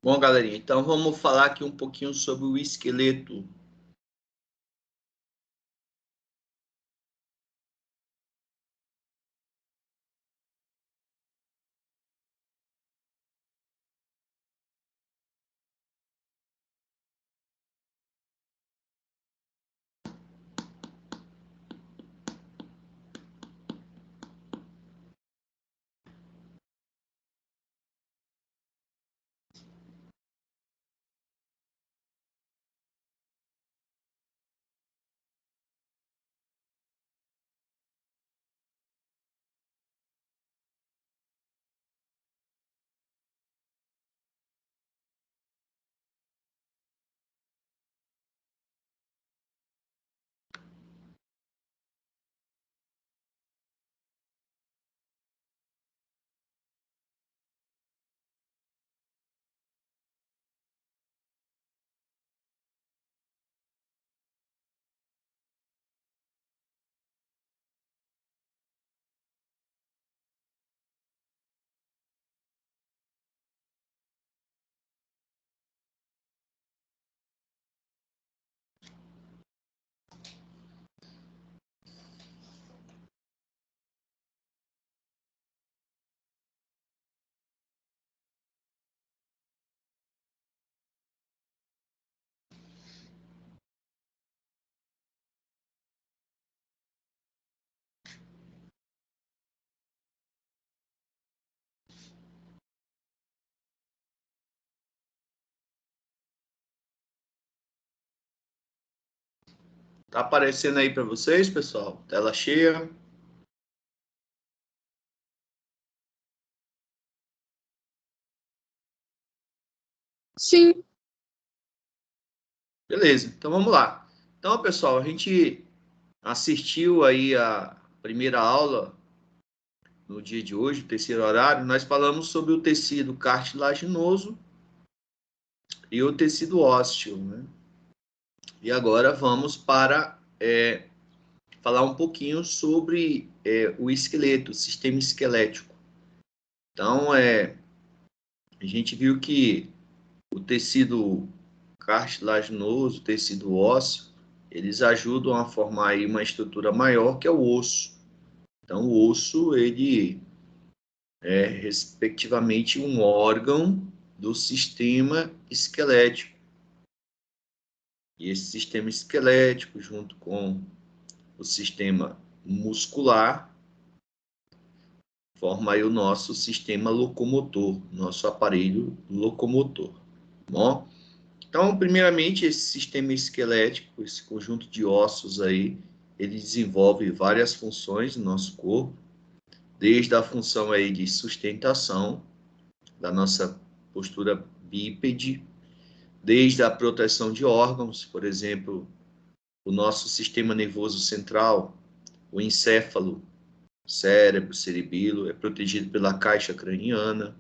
Bom, galerinha, então vamos falar aqui um pouquinho sobre o esqueleto. Tá aparecendo aí para vocês, pessoal? Tela cheia. Sim. Beleza, então vamos lá. Então, pessoal, a gente assistiu aí a primeira aula no dia de hoje, o terceiro horário. Nós falamos sobre o tecido cartilaginoso e o tecido ósseo, né? E agora vamos para falar um pouquinho sobre o esqueleto, o sistema esquelético. Então, a gente viu que o tecido cartilaginoso, o tecido ósseo, eles ajudam a formar aí uma estrutura maior que é o osso. Então, o osso, ele é, respectivamente, um órgão do sistema esquelético. E esse sistema esquelético, junto com o sistema muscular, forma aí o nosso sistema locomotor, nosso aparelho locomotor. Bom? Então, primeiramente, esse sistema esquelético, esse conjunto de ossos aí, ele desenvolve várias funções no nosso corpo, desde a função aí de sustentação da nossa postura bípede, desde a proteção de órgãos, por exemplo, o nosso sistema nervoso central, o encéfalo, cérebro, cerebelo, é protegido pela caixa craniana,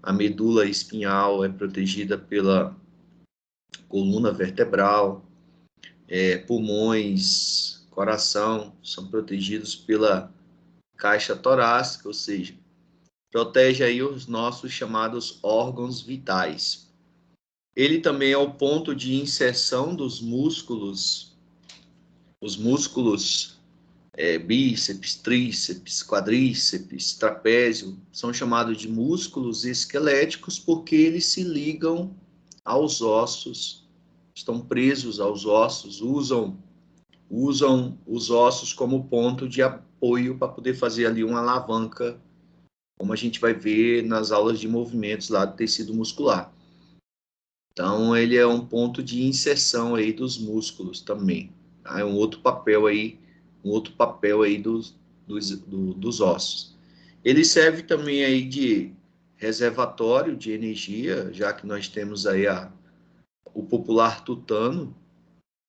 a medula espinhal é protegida pela coluna vertebral, pulmões, coração, são protegidos pela caixa torácica, ou seja, protege aí os nossos chamados órgãos vitais. Ele também é o ponto de inserção dos músculos, os músculos bíceps, tríceps, quadríceps, trapézio, são chamados de músculos esqueléticos porque eles se ligam aos ossos, estão presos aos ossos, usam os ossos como ponto de apoio para poder fazer ali uma alavanca, como a gente vai ver nas aulas de movimentos lá do tecido muscular. Então, ele é um ponto de inserção aí dos músculos também. Tá? É um outro papel aí dos ossos. Ele serve também aí de reservatório de energia, já que nós temos aí o popular tutano,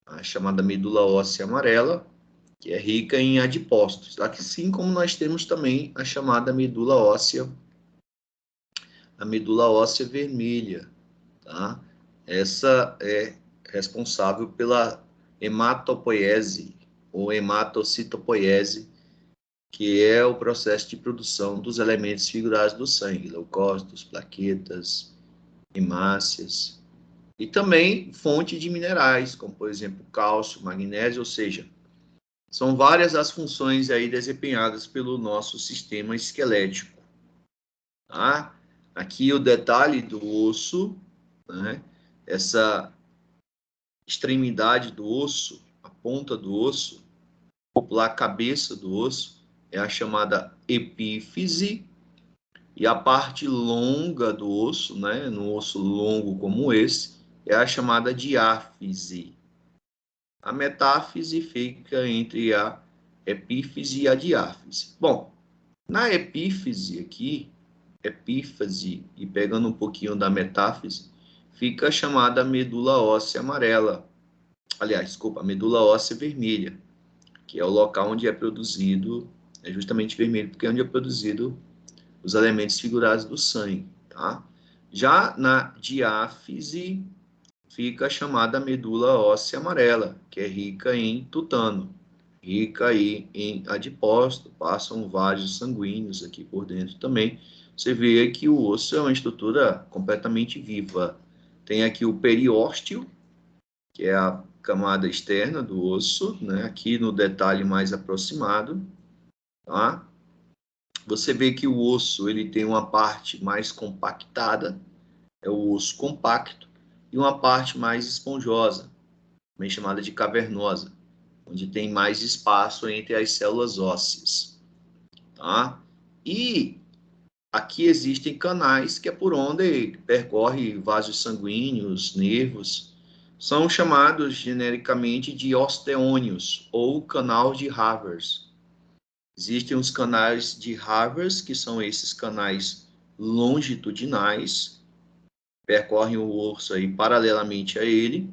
a chamada medula óssea amarela, que é rica em adipócitos, assim como nós temos também a chamada a medula óssea vermelha, tá? Essa é responsável pela hematopoiese ou hematocitopoiese, que é o processo de produção dos elementos figurados do sangue, leucócitos, plaquetas, hemácias. E também fonte de minerais, como, por exemplo, cálcio, magnésio, ou seja, são várias as funções aí desempenhadas pelo nosso sistema esquelético. Tá? Aqui o detalhe do osso, né? Essa extremidade do osso, a ponta do osso, a cabeça do osso, é a chamada epífise, e a parte longa do osso, né? No osso longo como esse, é a chamada diáfise. A metáfise fica entre a epífise e a diáfise. Bom, na epífise aqui, epífise, e pegando um pouquinho da metáfise, fica a chamada medula óssea amarela. Aliás, desculpa, a medula óssea vermelha, que é o local onde é produzido, é justamente vermelho, porque é onde é produzido os elementos figurados do sangue, tá? Já na diáfise, fica a chamada medula óssea amarela, que é rica em tutano, rica aí em adipócito, passam vasos sanguíneos aqui por dentro também. Você vê que o osso é uma estrutura completamente viva. Tem aqui o periósteo, que é a camada externa do osso, né? Aqui no detalhe mais aproximado, tá? Você vê que o osso ele tem uma parte mais compactada, é o osso compacto, e uma parte mais esponjosa, também chamada de cavernosa, onde tem mais espaço entre as células ósseas, tá? E aqui existem canais que é por onde percorre vasos sanguíneos, nervos, são chamados genericamente de osteônios ou canal de Havers. Existem os canais de Havers, que são esses canais longitudinais, percorrem o osso aí paralelamente a ele,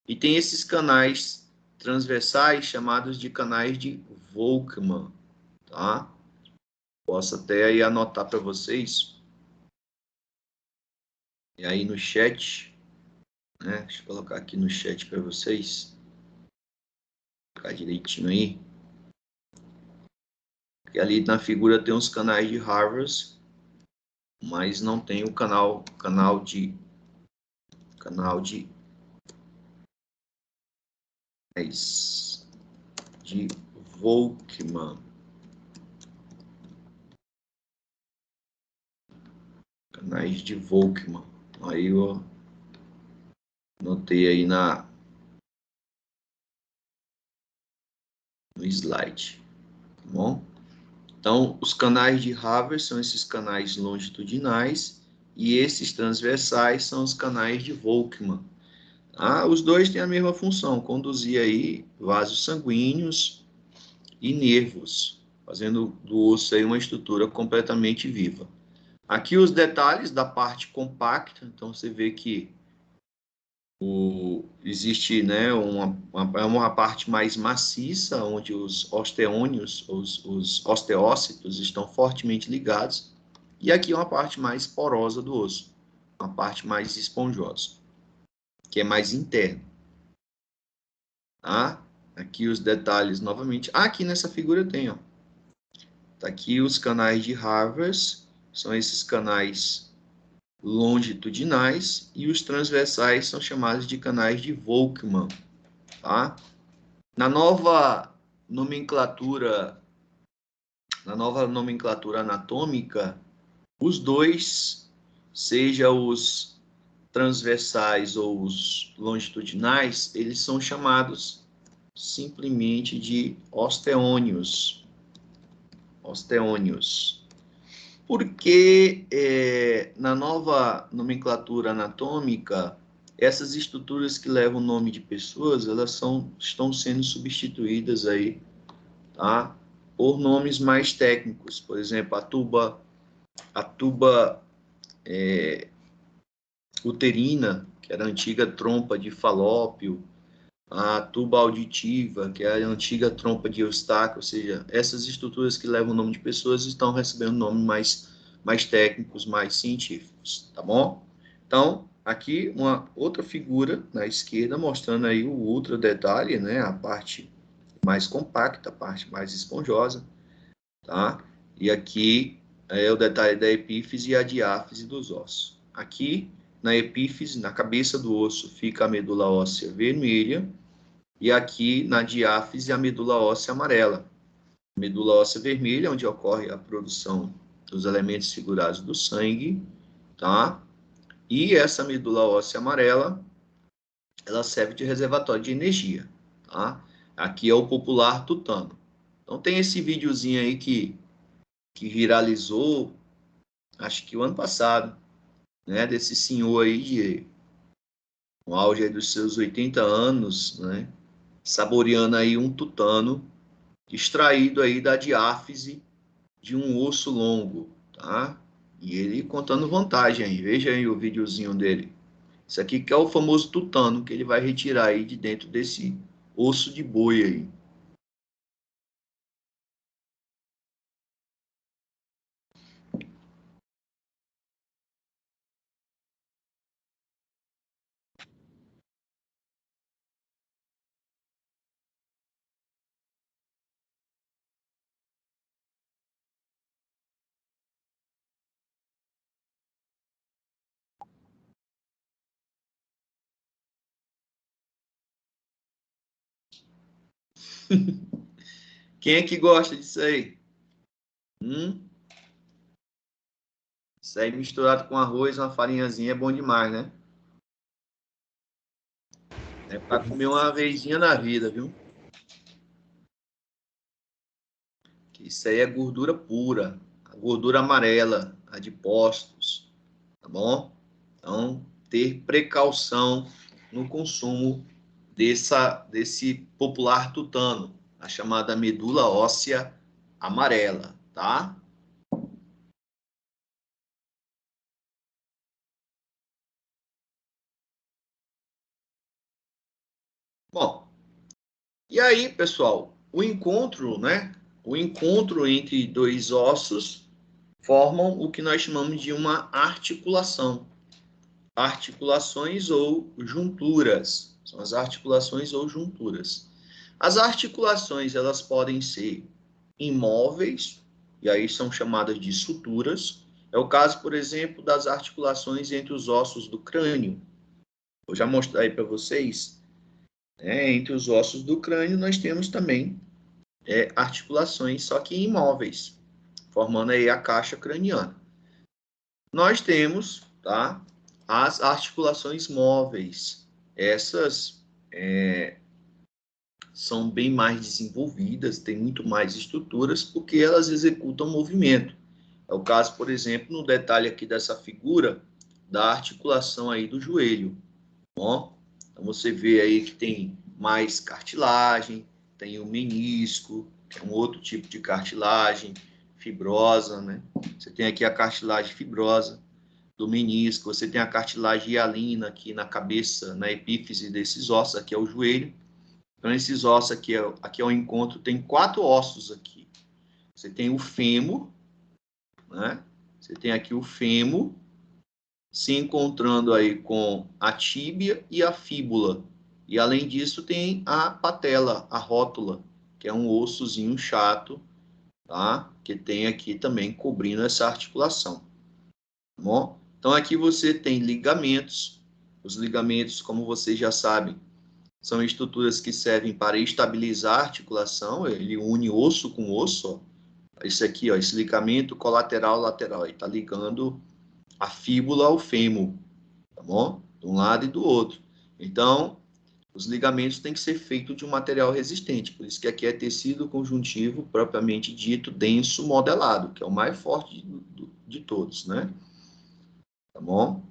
e tem esses canais transversais chamados de canais de Volkmann, tá? Posso até aí anotar para vocês, e aí no chat, né? Deixa eu colocar aqui no chat para vocês, ficar direitinho aí. Porque ali na figura tem os canais de Havers, mas não tem o canal de Volkmann. Canais de Volkmann. Aí eu anotei aí no slide, tá bom? Então, os canais de Havers são esses canais longitudinais e esses transversais são os canais de Volkmann. Os dois têm a mesma função, conduzir aí vasos sanguíneos e nervos, fazendo do osso aí uma estrutura completamente viva. Aqui os detalhes da parte compacta, então você vê que existe, né, uma parte mais maciça, onde os osteônios, os osteócitos estão fortemente ligados, e aqui uma parte mais porosa do osso, uma parte mais esponjosa, que é mais interna. Tá? Aqui os detalhes novamente. Aqui nessa figura tem, ó. Tá aqui os canais de Havers, são esses canais longitudinais, e os transversais são chamados de canais de Volkmann, tá? Na nova nomenclatura anatômica, os dois, seja os transversais ou os longitudinais, eles são chamados simplesmente de osteônios. Osteônios. Porque na nova nomenclatura anatômica, essas estruturas que levam o nome de pessoas, elas estão sendo substituídas aí, tá? Por nomes mais técnicos, por exemplo, a tuba uterina, que era a antiga trompa de Falópio, a tuba auditiva, que é a antiga trompa de Eustáquio, ou seja, essas estruturas que levam o nome de pessoas estão recebendo nomes mais técnicos, mais científicos, tá bom? Então, aqui uma outra figura na esquerda, mostrando aí o ultra detalhe, né, a parte mais compacta, a parte mais esponjosa, tá? E aqui é o detalhe da epífise e a diáfise dos ossos. Aqui na epífise, na cabeça do osso, fica a medula óssea vermelha, e aqui na diáfise a medula óssea amarela. Medula óssea vermelha, onde ocorre a produção dos elementos figurados do sangue, tá? E essa medula óssea amarela, ela serve de reservatório de energia, tá? Aqui é o popular tutano. Então tem esse videozinho aí que viralizou, acho que o ano passado, né? Desse senhor aí de no auge aí dos seus 80 anos, né? Saboreando aí um tutano extraído aí da diáfise de um osso longo, tá? E ele contando vantagem aí. Veja aí o videozinho dele. Isso aqui que é o famoso tutano que ele vai retirar aí de dentro desse osso de boi aí. Quem é que gosta disso aí? Isso aí misturado com arroz, uma farinhazinha é bom demais, né? É para comer uma vezinha na vida, viu? Que isso aí é gordura pura, a gordura amarela, adipócitos, tá bom? Então, ter precaução no consumo desse popular tutano, a chamada medula óssea amarela, tá? Bom, e aí, pessoal, o encontro, né? O encontro entre dois ossos formam o que nós chamamos de uma articulação. Articulações ou junturas. São as articulações ou junturas. As articulações, elas podem ser imóveis, e aí são chamadas de suturas. É o caso, por exemplo, das articulações entre os ossos do crânio. Vou já mostrar aí para vocês. Entre os ossos do crânio, nós temos também articulações, só que imóveis, formando aí a caixa craniana. Nós temos, tá, as articulações móveis. Essas são bem mais desenvolvidas, têm muito mais estruturas, porque elas executam movimento. É o caso, por exemplo, no detalhe aqui dessa figura, da articulação aí do joelho. Bom, então você vê aí que tem mais cartilagem, tem o menisco, que é um outro tipo de cartilagem fibrosa, né? Você tem aqui a cartilagem fibrosa do menisco, você tem a cartilagem hialina aqui na cabeça, na epífise desses ossos, aqui é o joelho. Então, esses ossos aqui é o encontro, tem 4 ossos aqui. Você tem o fêmur, né? Você tem aqui o fêmur se encontrando aí com a tíbia e a fíbula. E, além disso, tem a patela, a rótula, que é um ossozinho chato, tá? Que tem aqui também cobrindo essa articulação. Tá bom? Então, aqui você tem ligamentos. Os ligamentos, como vocês já sabem, são estruturas que servem para estabilizar a articulação, ele une osso com osso, ó. Esse aqui, ó, esse ligamento colateral lateral, está ligando a fíbula ao fêmur, tá bom? De um lado e do outro. Então, os ligamentos têm que ser feitos de um material resistente, por isso que aqui é tecido conjuntivo propriamente dito, denso, modelado, que é o mais forte de todos, né? Tá bom?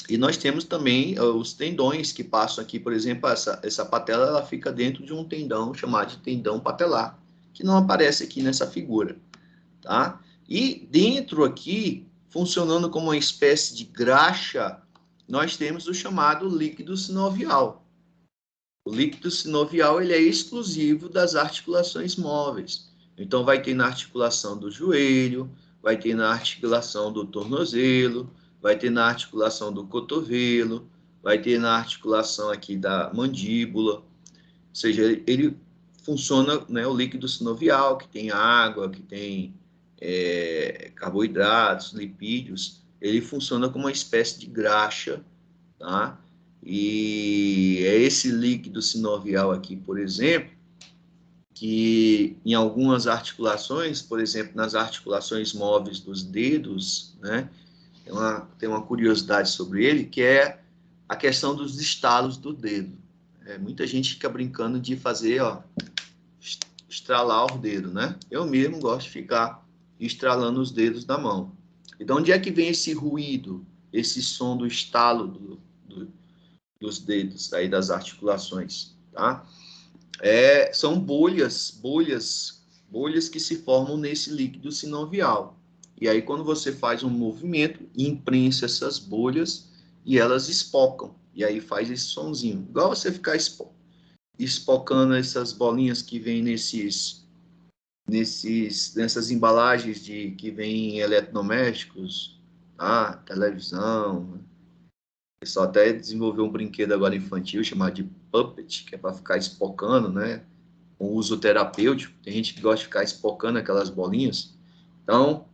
E nós temos também os tendões que passam aqui, por exemplo, essa patela, ela fica dentro de um tendão chamado de tendão patelar, que não aparece aqui nessa figura, tá? E dentro aqui, funcionando como uma espécie de graxa, nós temos o chamado líquido sinovial. O líquido sinovial, ele é exclusivo das articulações móveis. Então, vai ter na articulação do joelho, vai ter na articulação do tornozelo, vai ter na articulação do cotovelo, vai ter na articulação aqui da mandíbula. Ou seja, ele funciona, né, o líquido sinovial, que tem água, que tem carboidratos, lipídios, ele funciona como uma espécie de graxa, tá? E é esse líquido sinovial aqui, por exemplo, que em algumas articulações, por exemplo, nas articulações móveis dos dedos, né? Tem uma curiosidade sobre ele, que é a questão dos estalos do dedo. Muita gente fica brincando de fazer, ó, estralar o dedo, né? Eu mesmo gosto de ficar estralando os dedos da mão. E de onde é que vem esse ruído, esse som do estalo dos dedos, aí das articulações, tá? São bolhas que se formam nesse líquido sinovial. E aí, quando você faz um movimento, imprensa essas bolhas e elas espocam. E aí faz esse sonzinho. Igual você ficar espocando essas bolinhas que vêm nessas embalagens que vêm eletrodomésticos, tá? Televisão. O pessoal até desenvolveu um brinquedo agora infantil chamado de puppet, que é para ficar espocando, né? Com uso terapêutico. Tem gente que gosta de ficar espocando aquelas bolinhas. Então,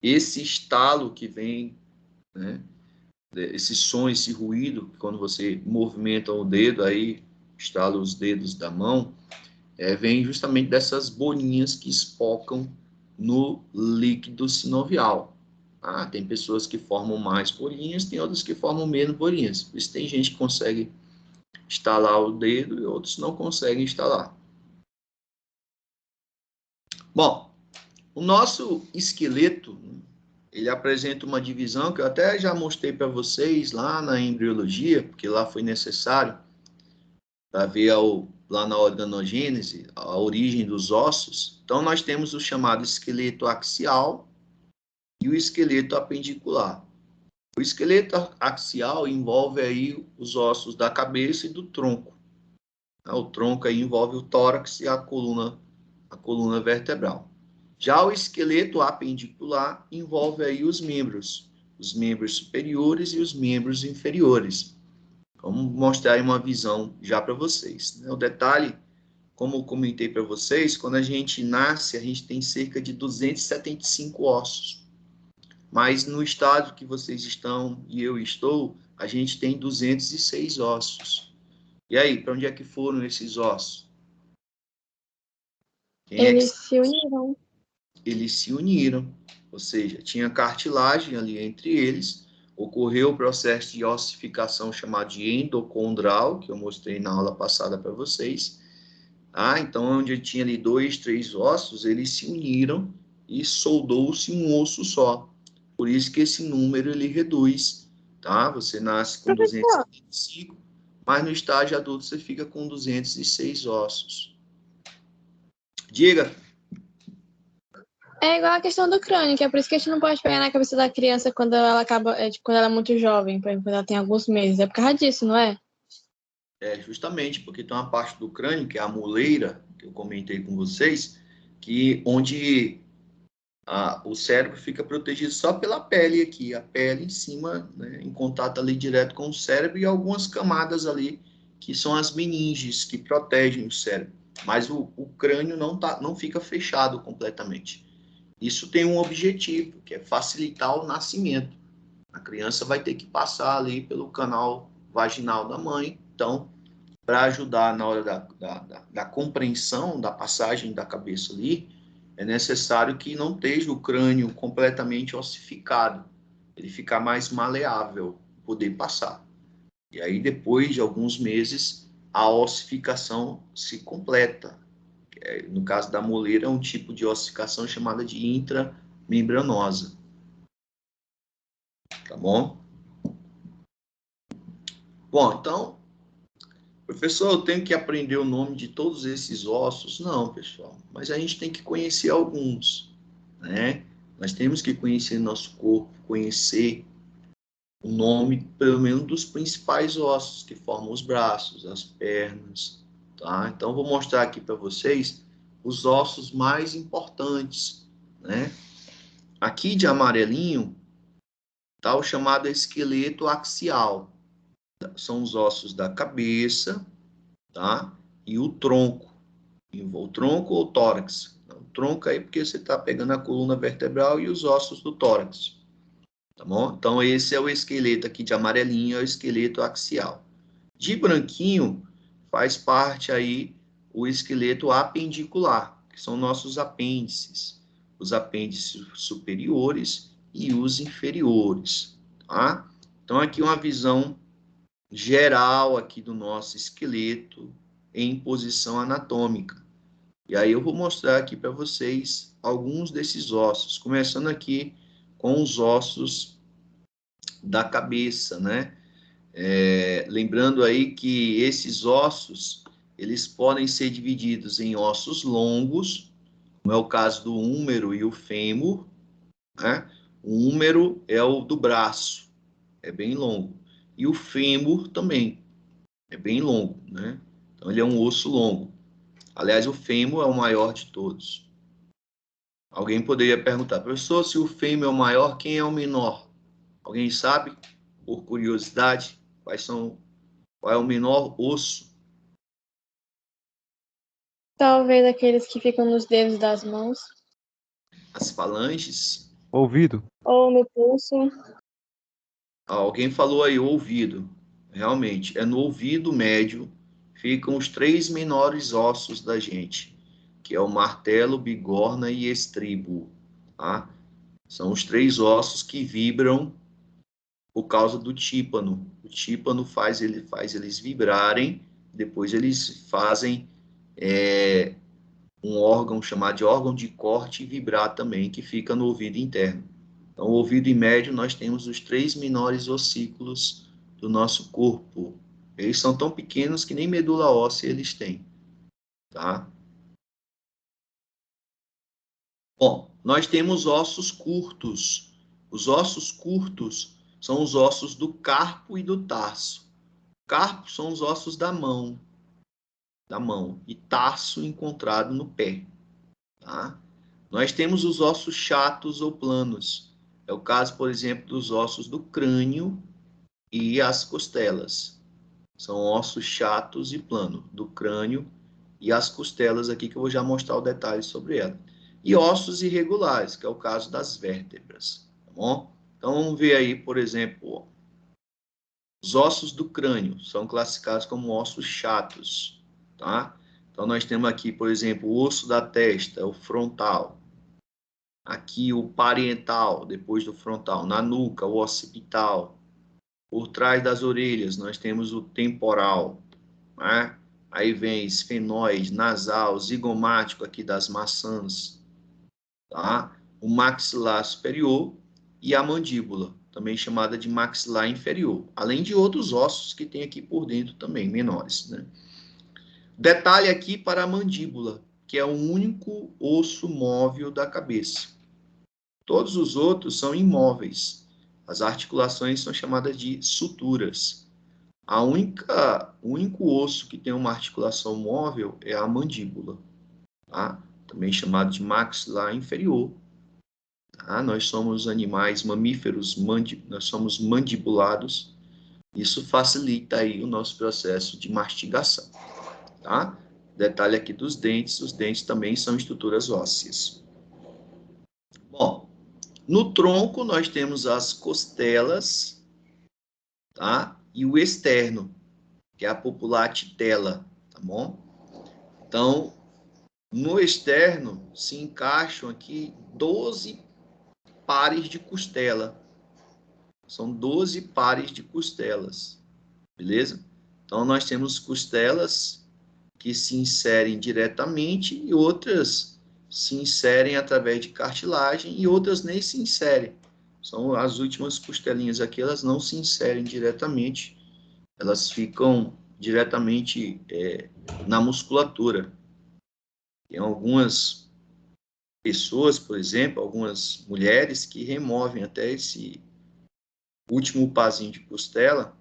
esse estalo que vem, né? Esse som, esse ruído, quando você movimenta o dedo, aí estala os dedos da mão, vem justamente dessas bolinhas que espocam no líquido sinovial. Tem pessoas que formam mais bolinhas, tem outras que formam menos bolinhas. Por isso tem gente que consegue instalar o dedo e outros não conseguem instalar. Bom, o nosso esqueleto, ele apresenta uma divisão que eu até já mostrei para vocês lá na embriologia, porque lá foi necessário para ver lá na organogênese a origem dos ossos. Então, nós temos o chamado esqueleto axial e o esqueleto apendicular. O esqueleto axial envolve aí os ossos da cabeça e do tronco. O tronco aí envolve o tórax e a coluna vertebral. Já o esqueleto apendicular envolve aí os membros superiores e os membros inferiores. Vamos mostrar aí uma visão já para vocês. O detalhe, como eu comentei para vocês, quando a gente nasce, a gente tem cerca de 275 ossos. Mas no estado que vocês estão e eu estou, a gente tem 206 ossos. E aí, para onde é que foram esses ossos? Eles se uniram. Eles se uniram, ou seja, tinha cartilagem ali entre eles, ocorreu o processo de ossificação chamado de endocondral, que eu mostrei na aula passada para vocês. Então, onde tinha ali 2, 3 ossos, eles se uniram e soldou-se um osso só. Por isso que esse número ele reduz, tá? Você nasce com 275, mas no estágio adulto você fica com 206 ossos. Diga. É igual a questão do crânio, que é por isso que a gente não pode pegar na cabeça da criança quando ela acaba, quando ela é muito jovem, por exemplo, quando ela tem alguns meses. É por causa disso, não é? Justamente porque tem uma parte do crânio, que é a moleira, que eu comentei com vocês, onde o cérebro fica protegido só pela pele aqui, a pele em cima, né, em contato ali direto com o cérebro, e algumas camadas ali, que são as meninges, que protegem o cérebro. Mas o crânio não fica fechado completamente. Isso tem um objetivo, que é facilitar o nascimento. A criança vai ter que passar ali pelo canal vaginal da mãe, então, para ajudar na hora da compreensão da passagem da cabeça ali, é necessário que não esteja o crânio completamente ossificado, ele ficar mais maleável, poder passar. E aí, depois de alguns meses, a ossificação se completa. No caso da moleira, é um tipo de ossificação chamada de intramembranosa. Tá bom? Bom, então, professor, eu tenho que aprender o nome de todos esses ossos? Não, pessoal, mas a gente tem que conhecer alguns, né? Nós temos que conhecer nosso corpo, conhecer o nome, pelo menos, dos principais ossos que formam os braços, as pernas, tá? Então, vou mostrar aqui para vocês os ossos mais importantes, né? Aqui de amarelinho está o chamado esqueleto axial. São os ossos da cabeça, tá? E o tronco. O tronco ou tórax. O tronco aí porque você está pegando a coluna vertebral e os ossos do tórax. tá bom? Então, esse é o esqueleto aqui de amarelinho, é o esqueleto axial. De branquinho, faz parte aí o esqueleto apendicular, que são nossos apêndices. Os apêndices superiores e os inferiores, tá? Então, aqui uma visão geral aqui do nosso esqueleto em posição anatômica. E aí eu vou mostrar aqui para vocês alguns desses ossos, começando aqui com os ossos da cabeça, né? Lembrando aí que esses ossos, eles podem ser divididos em ossos longos, como é o caso do húmero e o fêmur, né? O húmero é o do braço, é bem longo. E o fêmur também é bem longo, né? Então ele é um osso longo. Aliás, o fêmur é o maior de todos. Alguém poderia perguntar, professor, se o fêmur é o maior, quem é o menor? Alguém sabe? Por curiosidade, qual é o menor osso? Talvez aqueles que ficam nos dedos das mãos. As falanges? Ouvido. Ou no pulso. Alguém falou aí, o ouvido. Realmente, é no ouvido médio ficam os 3 menores ossos da gente, que é o martelo, bigorna e estribo, tá? São os 3 ossos que vibram por causa do tímpano. O tímpano faz eles vibrarem, depois eles fazem um órgão chamado de órgão de corte e vibrar também, que fica no ouvido interno. Então, o ouvido em médio, nós temos os 3 menores ossículos do nosso corpo. Eles são tão pequenos que nem medula óssea eles têm, tá? Bom, nós temos ossos curtos. Os ossos curtos são os ossos do carpo e do tarso. Carpo são os ossos da mão, e tarso encontrado no pé, tá? Nós temos os ossos chatos ou planos. É o caso, por exemplo, dos ossos do crânio e as costelas. São ossos chatos e planos do crânio e as costelas aqui, que eu vou já mostrar o detalhe sobre ela. E ossos irregulares, que é o caso das vértebras, tá bom? Então, vamos ver aí, por exemplo, os ossos do crânio são classificados como ossos chatos, tá? Então, nós temos aqui, por exemplo, o osso da testa, o frontal. Aqui o parietal, depois do frontal. Na nuca, o occipital. Por trás das orelhas, nós temos o temporal, né? Aí vem esfenoide, nasal, zigomático aqui das maçãs, tá? O maxilar superior e a mandíbula, também chamada de maxilar inferior, além de outros ossos que tem aqui por dentro também, menores, né? Detalhe aqui para a mandíbula, que é o único osso móvel da cabeça. Todos os outros são imóveis. As articulações são chamadas de suturas. O único osso que tem uma articulação móvel é a mandíbula, tá? Também chamado de maxilar inferior. Tá? Nós somos animais mamíferos, nós somos mandibulados. Isso facilita aí o nosso processo de mastigação, tá? Detalhe aqui dos dentes, os dentes também são estruturas ósseas. Bom, no tronco nós temos as costelas, tá? E o externo, que é a popular titela, tá bom? Então, no externo se encaixam aqui 12 pares de costela. São 12 pares de costelas, beleza? Então, nós temos costelas que se inserem diretamente e outras se inserem através de cartilagem e outras nem se inserem. São as últimas costelinhas aqui, elas não se inserem diretamente, elas ficam diretamente na musculatura. Tem algumas pessoas, por exemplo, algumas mulheres que removem até esse último pazinho de costela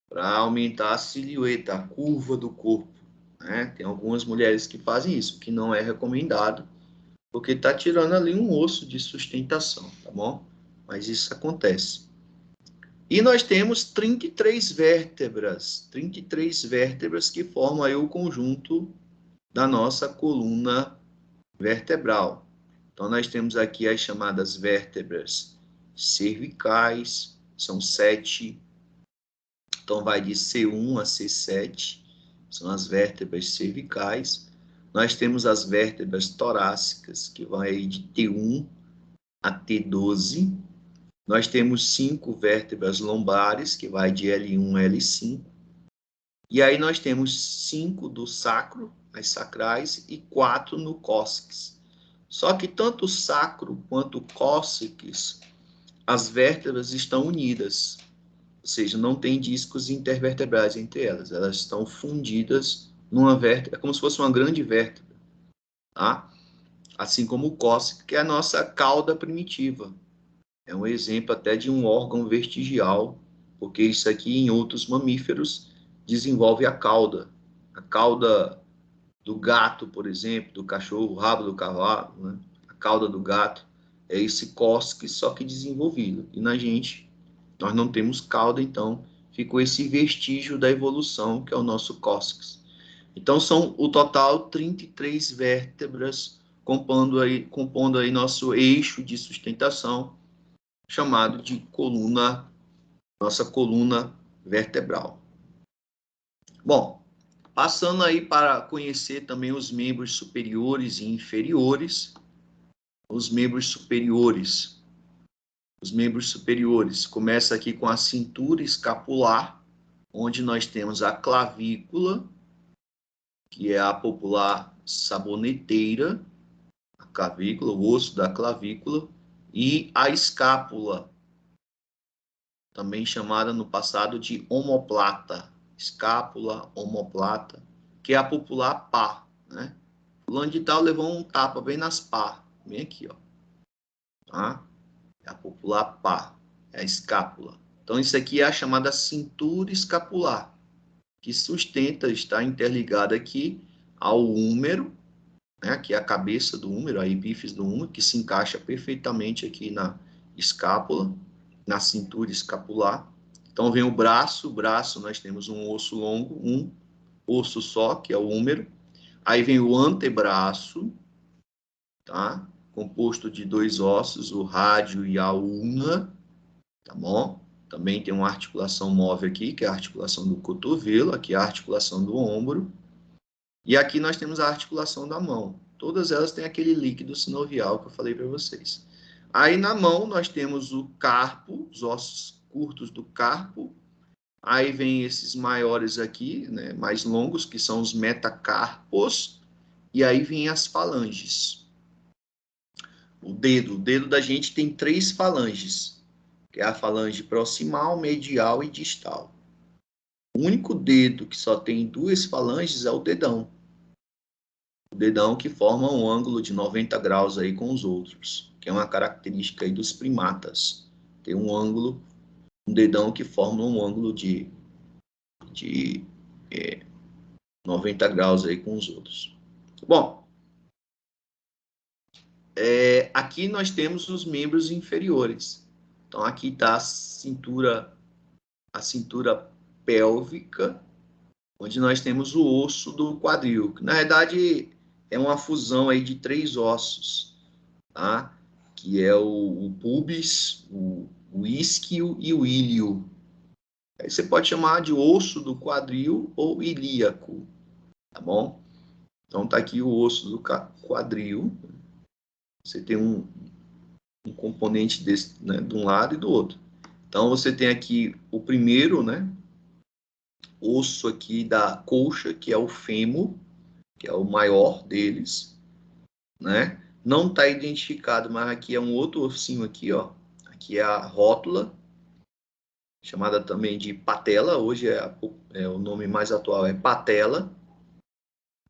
para aumentar a silhueta, a curva do corpo, né? Tem algumas mulheres que fazem isso, que não é recomendado, porque está tirando ali um osso de sustentação, tá bom? Mas isso acontece. E nós temos 33 vértebras que formam aí o conjunto da nossa coluna vertebral. Então, nós temos aqui as chamadas vértebras cervicais, são 7. Então, vai de C1 a C7, são as vértebras cervicais. Nós temos as vértebras torácicas, que vai de T1 a T12. Nós temos 5 vértebras lombares, que vai de L1 a L5. E aí nós temos 5 do sacro, as sacrais, e 4 no cóccix. Só que tanto o sacro quanto o cóccix, as vértebras estão unidas. Ou seja, não tem discos intervertebrais entre elas. Elas estão fundidas numa vértebra, é como se fosse uma grande vértebra, tá? Assim como o cóccix, que é a nossa cauda primitiva. É um exemplo até de um órgão vestigial, porque isso aqui em outros mamíferos desenvolve a cauda. A cauda do gato, por exemplo, do cachorro, o rabo do cavalo, né? A cauda do gato é esse cóccix, só que desenvolvido. E na gente, nós não temos cauda, então ficou esse vestígio da evolução, que é o nosso cóccix. Então, são o total 33 vértebras compondo aí nosso eixo de sustentação, chamado de coluna, nossa coluna vertebral. Bom, passando aí para conhecer também os membros superiores e inferiores. Os membros superiores. Os membros superiores. Começa aqui com a cintura escapular, onde nós temos a clavícula, que é a popular saboneteira, a clavícula, o osso da clavícula, e a escápula, também chamada no passado de omoplata, escápula, omoplata, que é a popular pá, né? Fulano de tal levou um tapa bem nas pá, bem aqui, ó. Tá? É a popular pá, é a escápula. Então, isso aqui é a chamada cintura escapular, que sustenta, está interligada aqui ao húmero, né? Que é a cabeça do húmero, a epífise do húmero, que se encaixa perfeitamente aqui na escápula, na cintura escapular. Então, vem o braço nós temos um osso longo, um osso só, que é o húmero. Aí vem o antebraço, tá? Composto de 2 ossos, o rádio e a ulna, tá bom? Também tem uma articulação móvel aqui, que é a articulação do cotovelo, aqui é a articulação do ombro. E aqui nós temos a articulação da mão. Todas elas têm aquele líquido sinovial que eu falei para vocês. Aí na mão nós temos o carpo, os ossos curtos do carpo. Aí vem esses maiores aqui, né, mais longos, que são os metacarpos. E aí vem as falanges. O dedo da gente tem 3 falanges, que é a falange proximal, medial e distal. O único dedo que só tem 2 falanges é o dedão. O dedão que forma um ângulo de 90 graus aí com os outros, que é uma característica aí dos primatas. Tem um ângulo, um dedão que forma um ângulo de 90 graus aí com os outros. Bom, aqui nós temos os membros inferiores. Então, aqui está a cintura pélvica, onde nós temos o osso do quadril, que na verdade é uma fusão aí de 3 ossos, tá? Que é o pubis, o isquio e o íleo. Aí você pode chamar de osso do quadril ou ilíaco, tá bom? Então tá aqui o osso do quadril. Você tem um componente desse, né, de um lado e do outro. Então você tem aqui o primeiro, né, osso aqui da coxa, que é o fêmur, que é o maior deles, né? Não está identificado, mas aqui é um outro ossinho aqui, ó. Aqui é a rótula, chamada também de patela. Hoje o nome mais atual é patela.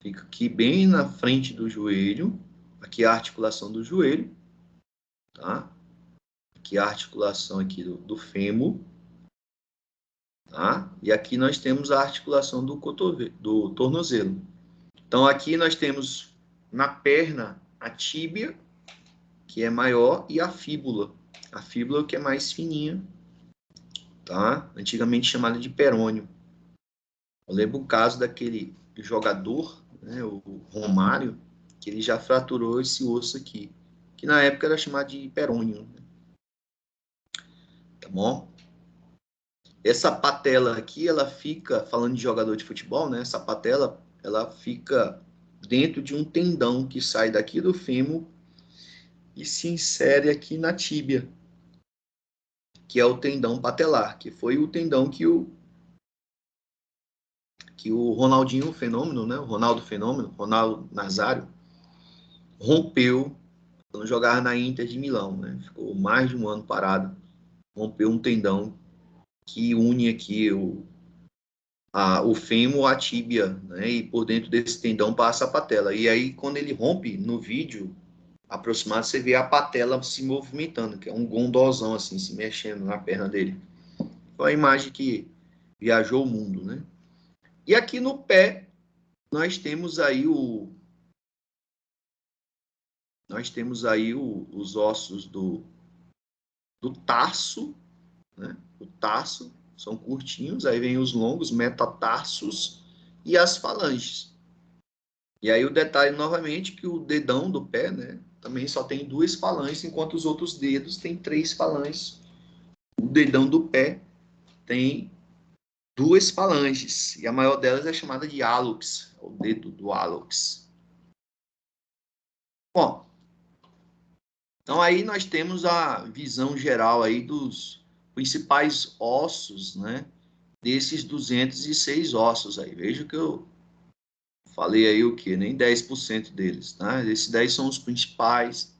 Fica aqui bem na frente do joelho. Aqui é a articulação do joelho, tá? Aqui é a articulação aqui do fêmur, tá? E aqui nós temos a articulação do cotovelo, do tornozelo. Então aqui nós temos na perna a tíbia, que é maior, e a fíbula. A fíbula que é mais fininha, tá? Antigamente chamada de perônio. Eu lembro o caso daquele jogador, né, o Romário, que ele já fraturou esse osso aqui, que na época era chamado de perônio. tá bom? Essa patela aqui, ela fica, falando de jogador de futebol, né? Essa patela, ela fica dentro de um tendão que sai daqui do fêmur e se insere aqui na tíbia, que é o tendão patelar, que foi o tendão que o Ronaldinho Fenômeno, né? O Ronaldo Fenômeno, Ronaldo Nazário, rompeu quando jogava na Inter de Milão, né? Ficou mais de um ano parado, rompeu um tendão que une aqui o fêmur à tíbia, né? E por dentro desse tendão passa a patela. E aí, quando ele rompe, no vídeo aproximado, você vê a patela se movimentando, que é um gondozão assim, se mexendo na perna dele. Foi a imagem que viajou o mundo, né? E aqui no pé, nós temos aí os ossos do tarso, né? O tarso são curtinhos, aí vem os longos, metatarsos e as falanges. E aí o detalhe novamente que o dedão do pé, né, também só tem 2 falanges, enquanto os outros dedos têm 3 falanges. O dedão do pé tem 2 falanges, e a maior delas é chamada de hálux, o dedo do hálux. Bom, então aí nós temos a visão geral aí dos principais ossos, né, desses 206 ossos aí. Veja que eu falei aí o quê? Nem 10% deles, tá? Esses 10 são os principais,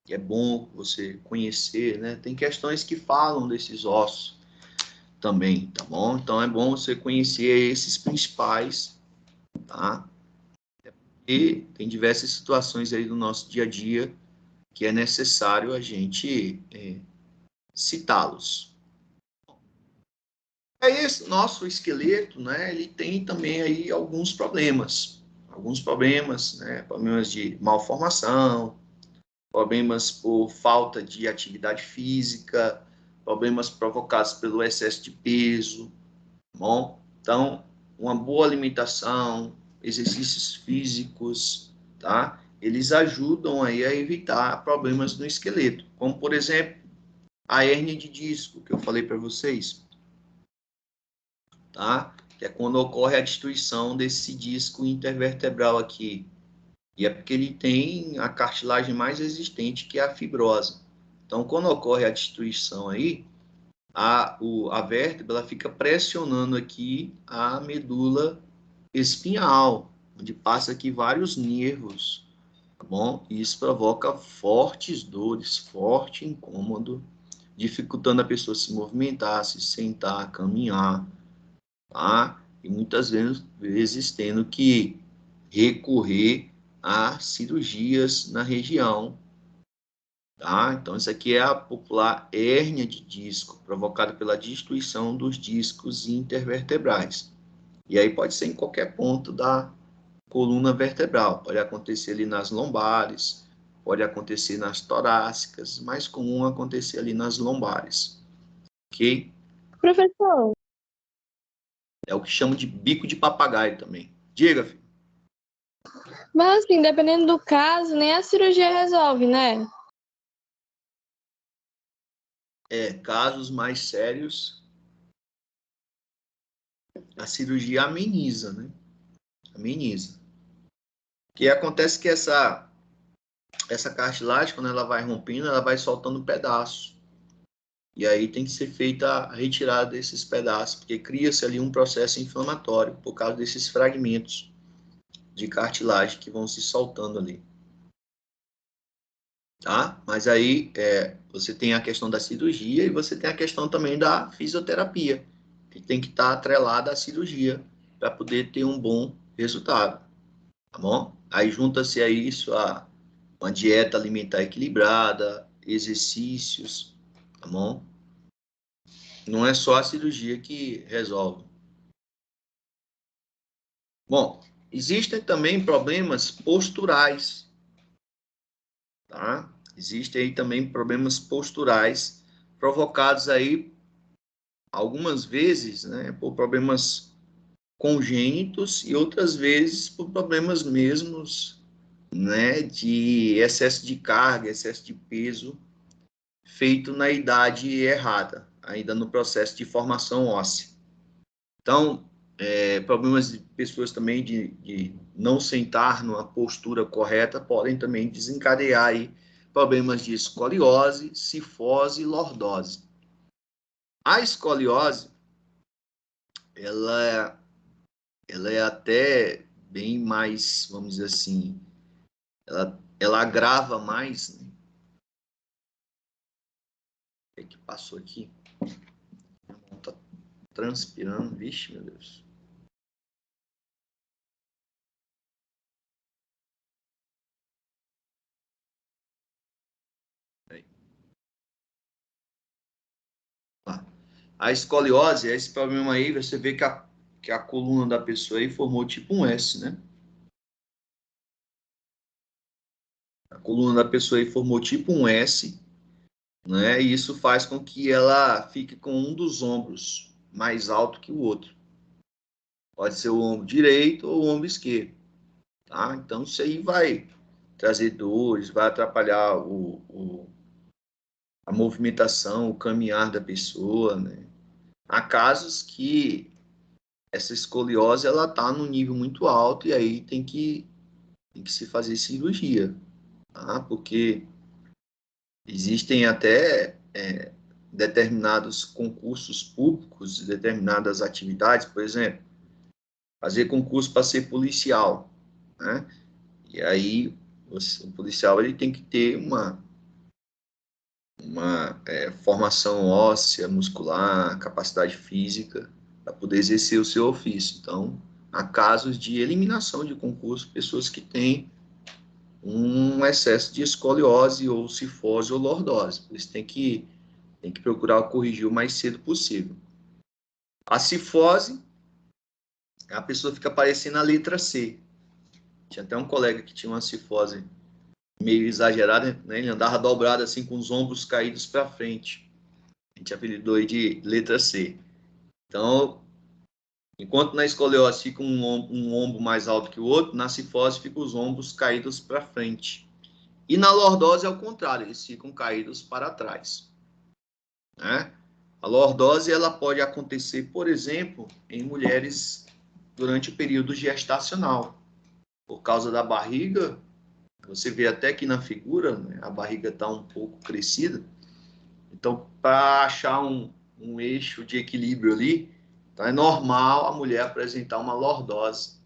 que é bom você conhecer, né? Tem questões que falam desses ossos também, tá bom? Então é bom você conhecer esses principais, tá? E tem diversas situações aí do nosso dia a dia que é necessário a gente citá-los. Aí esse nosso esqueleto, né, ele tem também aí alguns problemas, né, problemas de malformação, problemas por falta de atividade física, problemas provocados pelo excesso de peso, tá bom? Então, uma boa alimentação, exercícios físicos, tá? Eles ajudam aí a evitar problemas no esqueleto, como por exemplo, a hérnia de disco, que eu falei para vocês, tá? Que é quando ocorre a destruição desse disco intervertebral aqui. E é porque ele tem a cartilagem mais resistente, que é a fibrose. Então, quando ocorre a destruição aí, a vértebra ela fica pressionando aqui a medula espinhal, onde passa aqui vários nervos, tá bom? E isso provoca fortes dores, forte incômodo, dificultando a pessoa se movimentar, se sentar, caminhar, tá? E muitas vezes tendo que recorrer a cirurgias na região, tá? Então, isso aqui é a popular hérnia de disco, provocada pela destruição dos discos intervertebrais. E aí pode ser em qualquer ponto da coluna vertebral, pode acontecer ali nas lombares, pode acontecer nas torácicas, mais comum acontecer ali nas lombares, ok? Professor, É o que chamam de bico de papagaio também. Diga, filho. mas assim, dependendo do caso, nem a cirurgia resolve, né? Casos mais sérios, a cirurgia ameniza, né? Ameniza. O que acontece que essa cartilagem, quando ela vai rompendo, ela vai soltando pedaços. E aí tem que ser feita a retirada desses pedaços, porque cria-se ali um processo inflamatório por causa desses fragmentos de cartilagem que vão se soltando ali. Tá? Mas aí você tem a questão da cirurgia e você tem a questão também da fisioterapia, que tem que estar atrelada à cirurgia para poder ter um bom resultado, tá bom? Aí junta-se a isso uma dieta alimentar equilibrada, exercícios, tá bom? Não é só a cirurgia que resolve. Bom, existem também problemas posturais, tá? Existem aí também problemas posturais provocados aí algumas vezes, né, por problemas congênitos e outras vezes por problemas mesmos, né, de excesso de carga, excesso de peso feito na idade errada. ainda no processo de formação óssea. Então, problemas de pessoas também de não sentar numa postura correta podem também desencadear aí problemas de escoliose, cifose e lordose. A escoliose, ela é até bem mais, vamos dizer assim, ela agrava mais, né? O que é que passou aqui? Minha mão tá transpirando, vixe, meu Deus. A escoliose é esse problema aí, você vê que a coluna da pessoa aí formou tipo um S, né? A coluna da pessoa aí formou tipo um S, né? E isso faz com que ela fique com um dos ombros mais alto que o outro. Pode ser o ombro direito ou o ombro esquerdo, tá? Então isso aí vai trazer dores, vai atrapalhar a movimentação, o caminhar da pessoa, né? Há casos que essa escoliose ela tá no nível muito alto e aí tem que se fazer cirurgia, tá? Porque existem até determinados concursos públicos, determinadas atividades, por exemplo, fazer concurso para ser policial, né? E aí o policial ele tem que ter uma formação óssea, muscular, capacidade física para poder exercer o seu ofício. Então, há casos de eliminação de concurso, pessoas que têm um excesso de escoliose ou cifose ou lordose. Por isso tem que procurar corrigir o mais cedo possível. A cifose, a pessoa fica parecendo a letra C. Tinha até um colega que tinha uma cifose meio exagerada, né? Ele andava dobrado assim com os ombros caídos para frente. A gente apelidou aí de letra C. Então, enquanto na escoliose fica um ombro mais alto que o outro, na cifose fica os ombros caídos para frente. E na lordose é o contrário, eles ficam caídos para trás, né? A lordose ela pode acontecer, por exemplo, em mulheres durante o período gestacional. Por causa da barriga, você vê até aqui na figura, né, a barriga está um pouco crescida. Então, para achar um eixo de equilíbrio ali, então é normal a mulher apresentar uma lordose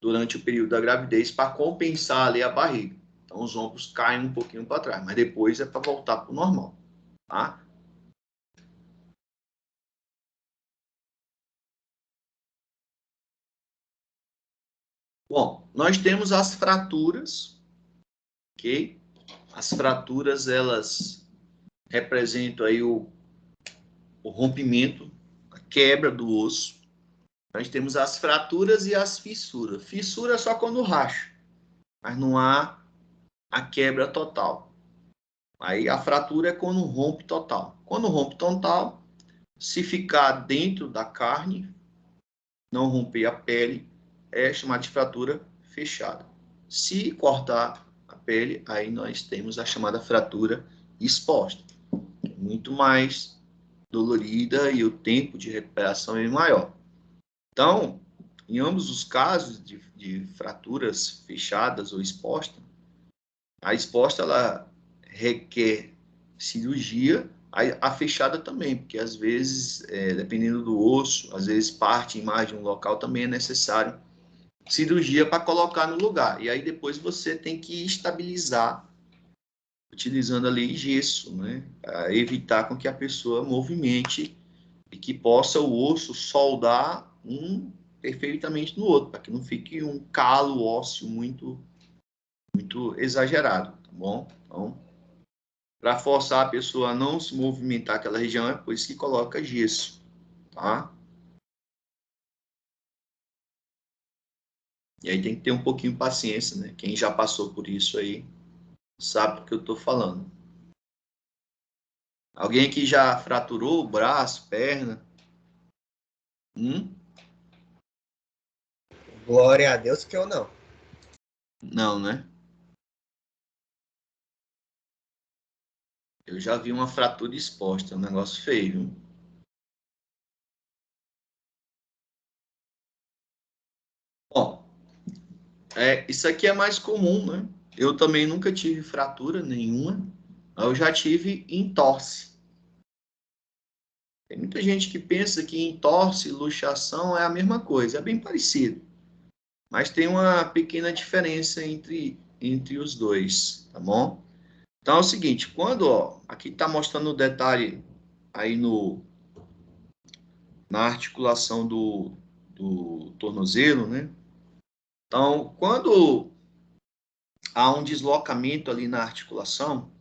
durante o período da gravidez para compensar ali a barriga. Então, os ombros caem um pouquinho para trás, mas depois é para voltar para o normal, tá? Bom, nós temos as fraturas, ok? As fraturas, elas representam aí o rompimento, a quebra do osso. Nós temos as fraturas e as fissuras. Fissura é só quando racha, mas não há a quebra total. Aí a fratura é quando rompe total. Quando rompe total, se ficar dentro da carne, não romper a pele, é chamada de fratura fechada. Se cortar a pele, aí nós temos a chamada fratura exposta, que é muito mais dolorida e o tempo de recuperação é maior. Então, em ambos os casos de fraturas fechadas ou expostas, a exposta ela requer cirurgia, a fechada também, porque às vezes, dependendo do osso, às vezes parte em mais de um local, também é necessário cirurgia para colocar no lugar. E aí depois você tem que estabilizar, utilizando ali gesso, né? Para evitar com que a pessoa movimente e que possa o osso soldar um perfeitamente no outro, para que não fique um calo ósseo muito exagerado, tá bom? Então, para forçar a pessoa a não se movimentar aquela região, é por isso que coloca gesso, tá? E aí tem que ter um pouquinho de paciência, né? Quem já passou por isso aí sabe do que eu estou falando. Alguém aqui já fraturou o braço, perna? Glória a Deus que eu não. Não, né? Eu já vi uma fratura exposta, é um negócio feio, viu? Bom, isso aqui é mais comum, né? Eu também nunca tive fratura nenhuma. Eu já tive entorse. Tem muita gente que pensa que entorse e luxação é a mesma coisa. É bem parecido. Mas tem uma pequena diferença entre os dois, tá bom? Então é o seguinte, quando, ó, aqui está mostrando o detalhe aí na articulação do tornozelo, né? Então, quando há um deslocamento ali na articulação,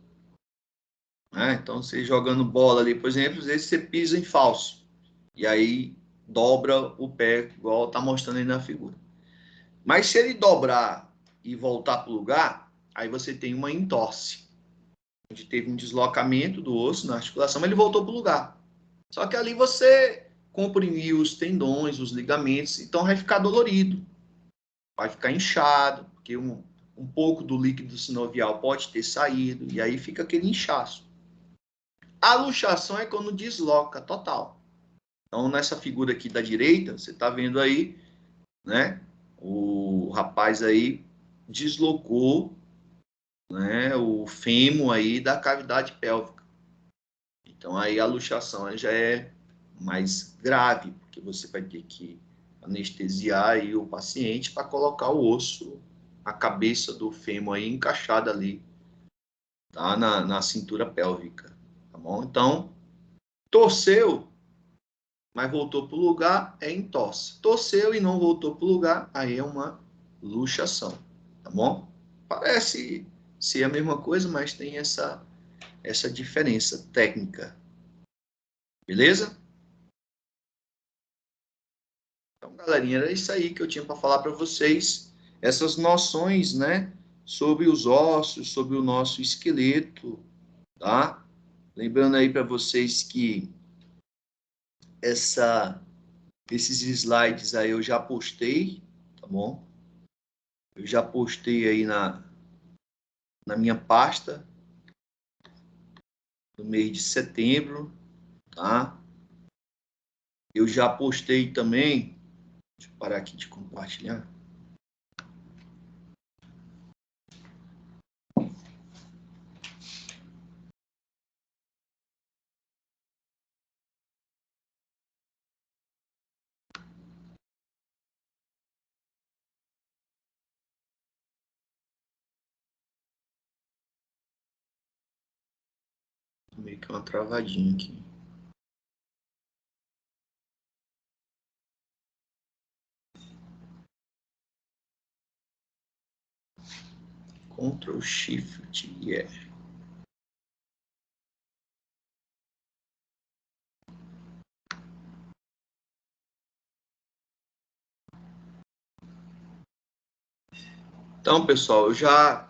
né? Então, você jogando bola ali, por exemplo, às vezes você pisa em falso, e aí dobra o pé, igual está mostrando aí na figura. Mas se ele dobrar e voltar para o lugar, aí você tem uma entorse, onde teve um deslocamento do osso na articulação, mas ele voltou para o lugar. Só que ali você comprimiu os tendões, os ligamentos, então vai ficar dolorido, vai ficar inchado, porque um pouco do líquido sinovial pode ter saído, e aí fica aquele inchaço. A luxação é quando desloca total. Então, nessa figura aqui da direita, você está vendo aí, né? O rapaz aí deslocou, né, o fêmur aí da cavidade pélvica. Então, aí a luxação já é mais grave, porque você vai ter que anestesiar aí o paciente para colocar o osso, a cabeça do fêmur aí encaixada ali, tá? Na cintura pélvica, tá bom? Então, torceu, mas voltou para o lugar, é entorse. Torceu e não voltou para o lugar, aí é uma luxação, tá bom? Parece ser a mesma coisa, mas tem essa diferença técnica, beleza? Então, galerinha, era isso aí que eu tinha para falar para vocês, essas noções, né, sobre os ossos, sobre o nosso esqueleto, tá? Lembrando aí para vocês que esses slides aí eu já postei, tá bom? Eu já postei aí na minha pasta no mês de setembro, tá? Eu já postei também, deixa eu parar aqui de compartilhar. Meio que uma travadinha aqui. Ctrl Shift E. Então, pessoal, eu já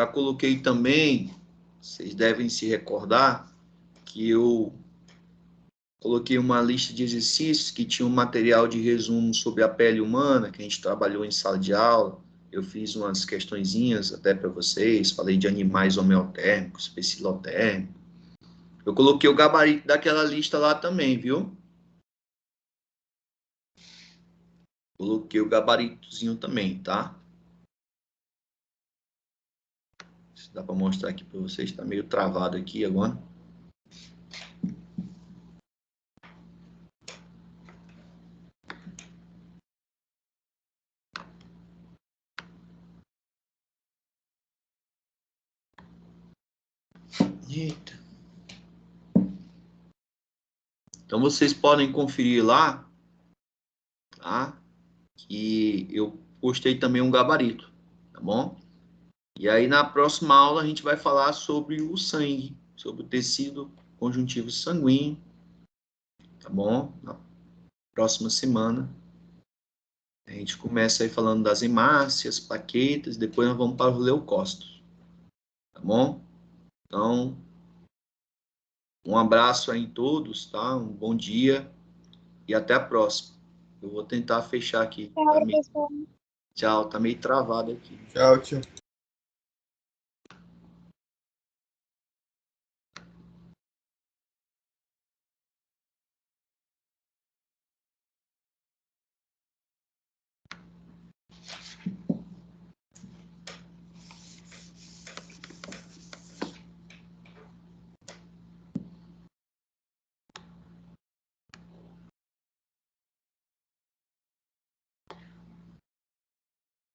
coloquei também, vocês devem se recordar, que eu coloquei uma lista de exercícios que tinha um material de resumo sobre a pele humana, que a gente trabalhou em sala de aula. Eu fiz umas questõezinhas até para vocês, falei de animais homeotérmicos, especilotérmicos. Eu coloquei o gabarito daquela lista lá também, viu? Coloquei o gabaritozinho também, tá? Se dá para mostrar aqui para vocês, está meio travado aqui agora. Eita. Então vocês podem conferir lá, tá? Que eu postei também um gabarito, tá bom? E aí na próxima aula a gente vai falar sobre o sangue, sobre o tecido conjuntivo sanguíneo, tá bom? Na próxima semana a gente começa aí falando das hemácias, plaquetas, depois nós vamos para os leucócitos, tá bom? Então, um abraço aí em todos, tá? Um bom dia e até a próxima. Eu vou tentar fechar aqui. Tchau, pessoal. Tchau, tá meio travado aqui. Tchau, tchau.